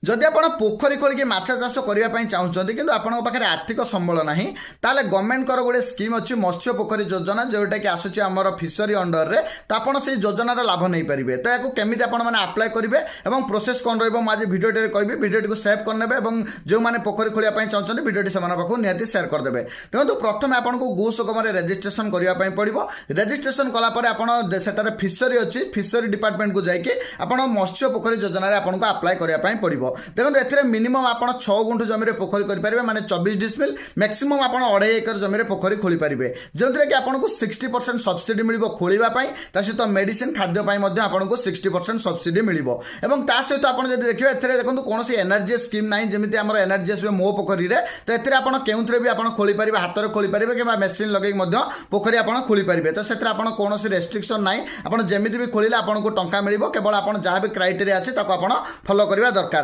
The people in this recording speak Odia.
ଯଦି ଆପଣ ପୋଖରୀ ଖୋଳିକି ମାଛ ଚାଷ କରିବା ପାଇଁ ଚାହୁଁଛନ୍ତି କିନ୍ତୁ ଆପଣଙ୍କ ପାଖରେ ଆର୍ଥିକ ସମ୍ବଳ ନାହିଁ ତାହେଲେ ଗଭର୍ଣ୍ଣମେଣ୍ଟଙ୍କର ଗୋଟେ ସ୍କିମ୍ ଅଛି ମତ୍ସ୍ୟ ପୋଖରୀ ଯୋଜନା ଯେଉଁଟାକି ଆସୁଛି ଆମର ଫିସରୀ ଅଣ୍ଡରରେ ତ ଆପଣ ସେଇ ଯୋଜନାର ଲାଭ ନେଇପାରିବେ। ତ ଏହାକୁ କେମିତି ଆପଣମାନେ ଆପ୍ଲାଏ କରିବେ ଏବଂ ପ୍ରୋସେସ୍ କ'ଣ ରହିବ ମୁଁ ଆଜି ଭିଡ଼ିଓଟିରେ କହିବି। ଭିଡ଼ିଓଟିକୁ ସେଭ୍ କରିନେବେ ଏବଂ ଯେଉଁମାନେ ପୋଖରୀ ଖୋଳିବା ପାଇଁ ଚାହୁଁଛନ୍ତି ଭିଡ଼ିଓଟି ସେମାନଙ୍କ ପାଖକୁ ନିହାତି ସେୟାର କରିଦେବେ। ଦେଖନ୍ତୁ ପ୍ରଥମେ ଆପଣଙ୍କୁ ଗୋ ସୋଗମରେ ରେଜିଷ୍ଟ୍ରେସନ କରିବା ପାଇଁ ପଡ଼ିବ। ରେଜିଷ୍ଟ୍ରେସନ କଲା ପରେ ଆପଣ ସେଠାରେ ଫିସରୀ ଅଛି ଫିସରୀ ଡିପାର୍ଟମେଣ୍ଟକୁ ଯାଇକି ଆପଣ ମତ୍ସ୍ୟ ପୋଖରୀ ଯୋଜନାରେ ଆପଣଙ୍କୁ ଆପ୍ଲାଏ କରିବା ପାଇଁ ପଡ଼ିବ। ଦେଖନ୍ତୁ ଏଥିରେ ମିନିମମ୍ ଆପଣ 6 ଗୁଣ୍ଠ ଜମିରେ ପୋଖରୀ କରିପାରିବେ ମାନେ 24 ଡିସମିଲ୍ ମ୍ୟାକ୍ସିମମ୍ ଆପଣ 2.5 ଏକର ଜମିରେ ପୋଖରୀ ଖୋଳିପାରିବେ ଯେଉଁଥିରେ କି ଆପଣଙ୍କୁ 60% ସବସିଡି ମିଳିବ ଖୋଳିବା ପାଇଁ ତା ସହିତ ମେଡିସିନ ଖାଦ୍ୟ ପାଇଁ ମଧ୍ୟ ଆପଣଙ୍କୁ 60% ସବସିଡି ମିଳିବ। ଏବଂ ତା ସହିତ ଆପଣ ଯଦି ଦେଖିବେ ଏଥିରେ ଦେଖନ୍ତୁ କୌଣସି ଏନର୍ଜିଏସ୍ ସ୍କିମ୍ ନାହିଁ ଯେମିତି ଆମର ଏନର୍ଜିଏସ୍ ହୁଏ ମୋ ପୋଖରୀରେ। ତ ଏଥିରେ ଆପଣ କେଉଁଥିରେ ବି ଆପଣ ଖୋଳିପାରିବେ ହାତରେ ଖୋଳିପାରିବେ କିମ୍ବା ମେସିନ୍ ଲଗେଇକି ମଧ୍ୟ ପୋଖରୀ ଆପଣ ଖୋଳିପାରିବେ। ତ ସେଥିରେ ଆପଣ କୌଣସି ରେଷ୍ଟ୍ରିକ୍ସନ୍ ନାହିଁ ଆପଣ ଯେମିତି ବି ଖୋଳିଲେ ଆପଣଙ୍କୁ ଟଙ୍କା ମିଳିବ କେବଳ ଆପଣ ଯାହା ବି କ୍ରାଇଟେରିଆ ଅଛି ତାକୁ ଆପଣ ଫଲୋ କରିବା ଦରକାର।